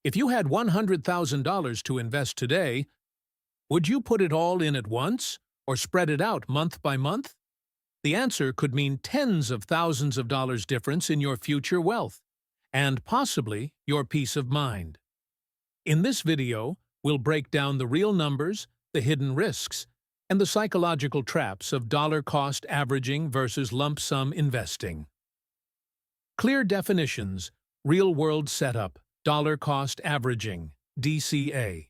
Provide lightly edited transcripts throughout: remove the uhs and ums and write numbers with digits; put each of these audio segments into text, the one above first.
If you had $100,000 to invest today, would you put it all in at once or spread it out month by month? The answer could mean tens of thousands of dollars difference in your future wealth and possibly your peace of mind. In this video, we'll break down the real numbers, the hidden risks, and the psychological traps of dollar-cost averaging versus lump-sum investing. Clear definitions, real-world setup, dollar-cost averaging, DCA.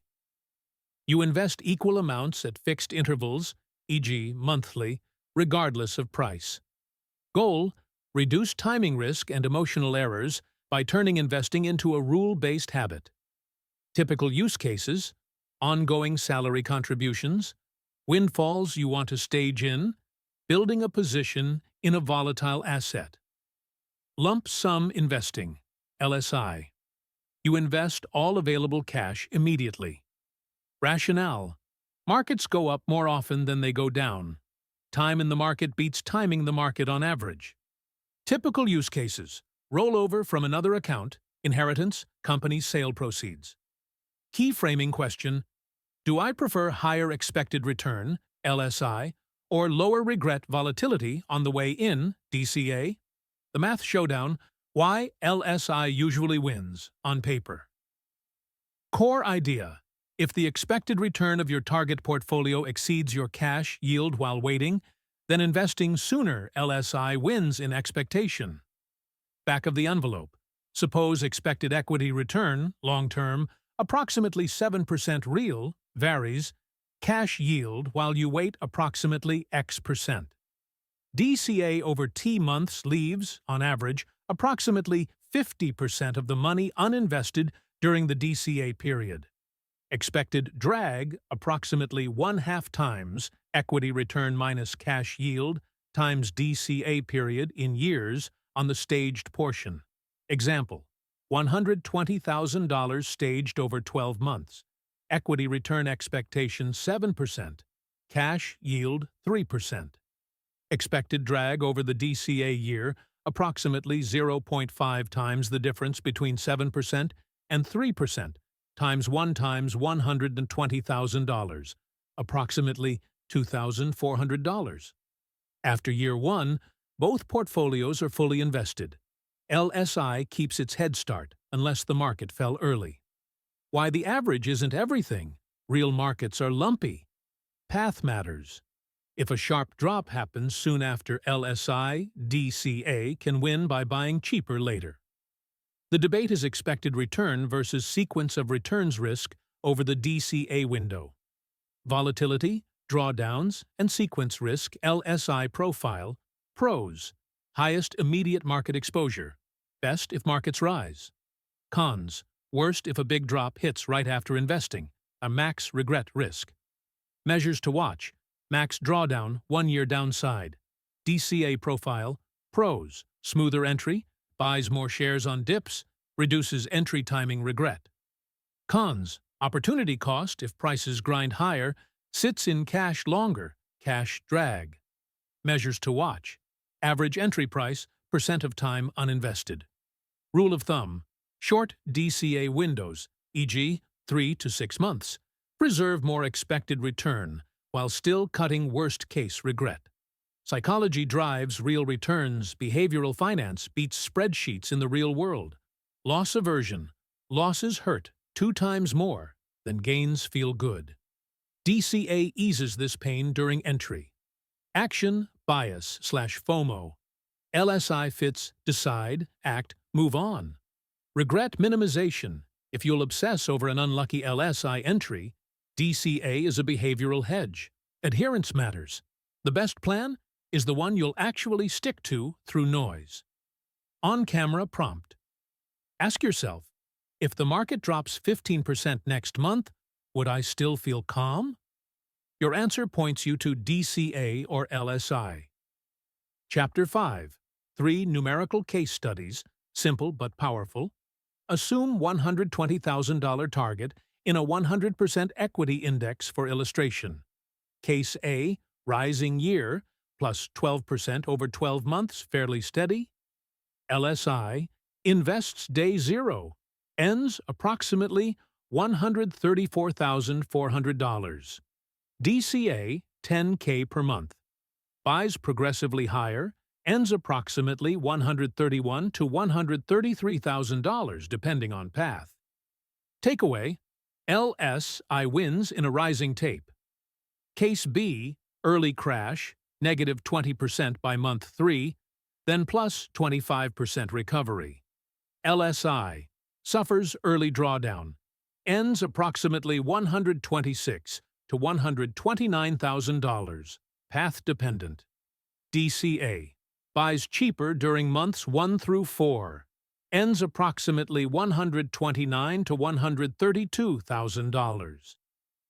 You invest equal amounts at fixed intervals, e.g. monthly, regardless of price. Goal: reduce timing risk and emotional errors by turning investing into a rule-based habit. Typical use cases: ongoing salary contributions, windfalls you want to stage in, building a position in a volatile asset. Lump sum investing, LSI. You invest all available cash immediately. Rationale: markets go up more often than they go down. Time in the market beats timing the market on average. Typical use cases: rollover from another account, inheritance, company sale proceeds. Key framing question: do I prefer higher expected return, LSI, or lower regret volatility on the way in, DCA? The math showdown: why LSI usually wins, on paper. Core idea: if the expected return of your target portfolio exceeds your cash yield while waiting, then investing sooner LSI wins in expectation. Back of the envelope: suppose expected equity return, long-term, approximately 7% real, varies, cash yield while you wait approximately X%. DCA over T months leaves, on average, approximately 50% of the money uninvested during the DCA period. Expected drag, approximately 1/2 times equity return minus cash yield times DCA period in years on the staged portion. Example: $120,000 staged over 12 months. Equity return expectation 7%. Cash yield 3%. Expected drag over the DCA year, approximately 0.5 times the difference between 7% and 3%, times 1 times $120,000, approximately $2,400. After year 1, both portfolios are fully invested. LSI keeps its head start unless the market fell early. Why the average isn't everything. Real markets are lumpy. Path matters. If a sharp drop happens soon after LSI, DCA can win by buying cheaper later. The debate is expected return versus sequence of returns risk over the DCA window. Volatility, drawdowns, and sequence risk LSI profile. Pros: highest immediate market exposure. Best if markets rise. Cons: worst if a big drop hits right after investing, a max regret risk. Measures to watch: max drawdown, 1-year downside. DCA profile. Pros: smoother entry, buys more shares on dips, reduces entry timing regret. Cons: opportunity cost if prices grind higher, sits in cash longer, cash drag. Measures to watch: average entry price, percent of time uninvested. Rule of thumb: short DCA windows, e.g. 3 to 6 months, preserve more expected return while still cutting worst-case regret. Psychology drives real returns. Behavioral finance beats spreadsheets in the real world. Loss aversion: losses hurt 2 times more than gains feel good. DCA eases this pain during entry. Action bias/FOMO. LSI fits decide, act, move on. Regret minimization: if you'll obsess over an unlucky LSI entry, DCA is a behavioral hedge. Adherence matters. The best plan is the one you'll actually stick to through noise. On-camera prompt: ask yourself, if the market drops 15% next month, would I still feel calm? Your answer points you to DCA or LSI. Chapter 5. 3 numerical case studies, simple but powerful. Assume $120,000 target in a 100% equity index for illustration. Case A, rising year, plus 12% over 12 months, fairly steady. LSI, invests day 0, ends approximately $134,400. DCA, $10K per month. Buys progressively higher, ends approximately $131,000 to $133,000 depending on path. Takeaway: LSI wins in a rising tape. Case B, early crash, negative 20% by month 3, then plus 25% recovery. LSI suffers early drawdown, ends approximately $126,000 to $129,000, path dependent. DCA buys cheaper during months 1 through 4, ends approximately $129,000 to $132,000.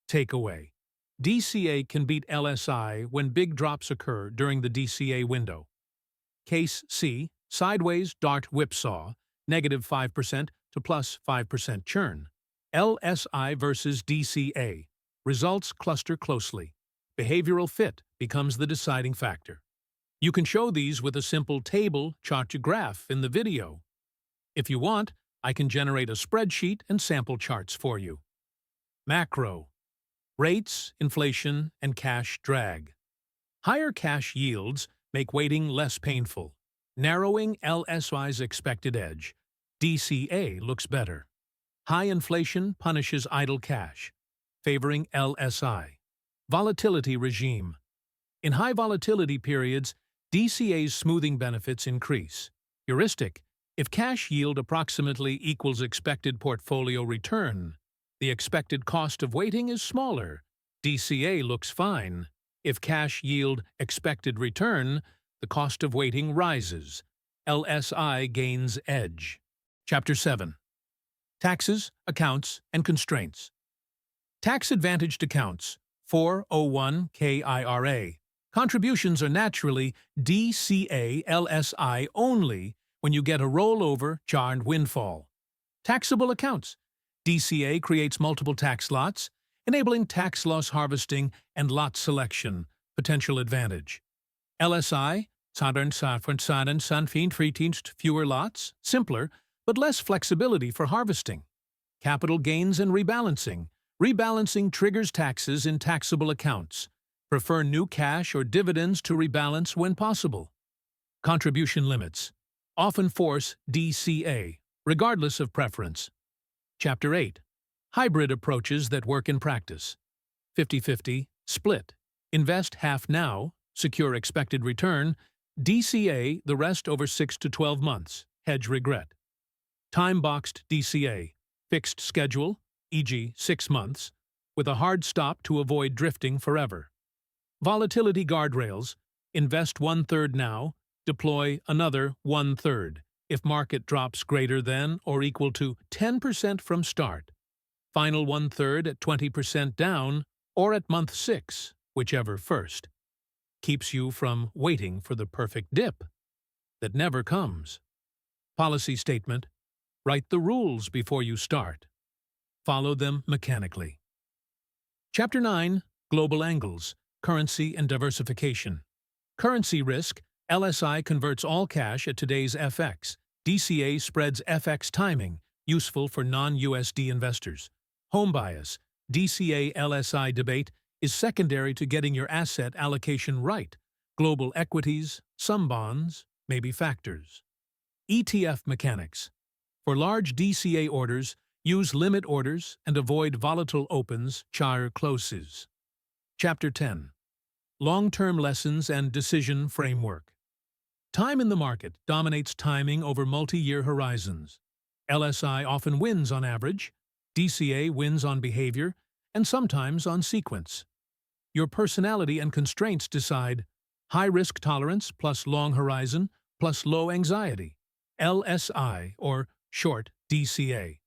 Takeaway: DCA can beat LSI when big drops occur during the DCA window. Case C, sideways dart whipsaw, negative 5% to plus 5% churn. LSI versus DCA. Results cluster closely. Behavioral fit becomes the deciding factor. You can show these with a simple table chart graph in the video. If you want, I can generate a spreadsheet and sample charts for you. Macro: rates, inflation, and cash drag. Higher cash yields make waiting less painful, narrowing LSI's expected edge. DCA looks better. High inflation punishes idle cash, favoring LSI. Volatility regime. In high volatility periods, DCA's smoothing benefits increase. Heuristic: if cash yield approximately equals expected portfolio return, the expected cost of waiting is smaller. DCA looks fine. If cash yield expected return, the cost of waiting rises. LSI gains edge. Chapter 7. Taxes, Accounts, and Constraints. Tax-advantaged accounts, 401 KIRA. Contributions are naturally DCA LSI only when you get a rollover charred windfall. Taxable accounts. DCA creates multiple tax lots, enabling tax loss harvesting and lot selection, potential advantage. LSI, fewer lots, simpler, but less flexibility for harvesting. Capital gains and rebalancing. Rebalancing triggers taxes in taxable accounts. Prefer new cash or dividends to rebalance when possible. Contribution limits often force DCA, regardless of preference. Chapter 8. Hybrid approaches that work in practice. 50-50, split. Invest half now, secure expected return. DCA the rest over 6 to 12 months, hedge regret. Time-boxed DCA, fixed schedule, e.g. 6 months, with a hard stop to avoid drifting forever. Volatility guardrails, invest 1/3 now, deploy another 1/3 if market drops greater than or equal to 10% from start. Final 1/3 at 20% down or at month 6, whichever first. Keeps you from waiting for the perfect dip that never comes. Policy statement: write the rules before you start. Follow them mechanically. Chapter 9. Global angles, currency and diversification. Currency risk: LSI converts all cash at today's FX. DCA spreads FX timing, useful for non-USD investors. Home bias: DCA LSI debate is secondary to getting your asset allocation right. Global equities, some bonds, may be factors. ETF mechanics: for large DCA orders, use limit orders and avoid volatile opens, char closes. Chapter 10. Long-term lessons and decision framework. Time in the market dominates timing over multi-year horizons. LSI often wins on average, DCA wins on behavior, and sometimes on sequence. Your personality and constraints decide: high risk tolerance plus long horizon plus low anxiety. LSI or short DCA.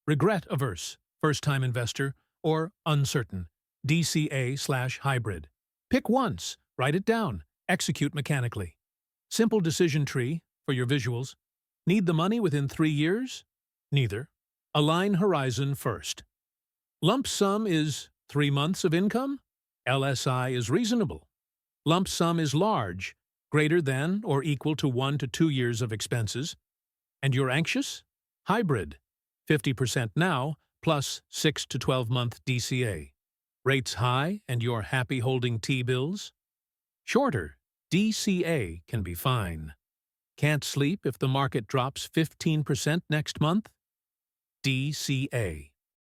Regret averse, first-time investor, or uncertain, DCA/hybrid. Pick once, write it down, execute mechanically. Simple decision tree for your visuals. Need the money within 3 years? Neither. Align horizon first. Lump sum is 3 months of income? LSI is reasonable. Lump sum is large, greater than or equal to 1 to 2 years of expenses. And you're anxious? Hybrid. 50% now, plus 6 to 12-month DCA. Rates high and you're happy holding T-bills? Shorter, DCA can be fine. Can't sleep if the market drops 15% next month? DCA.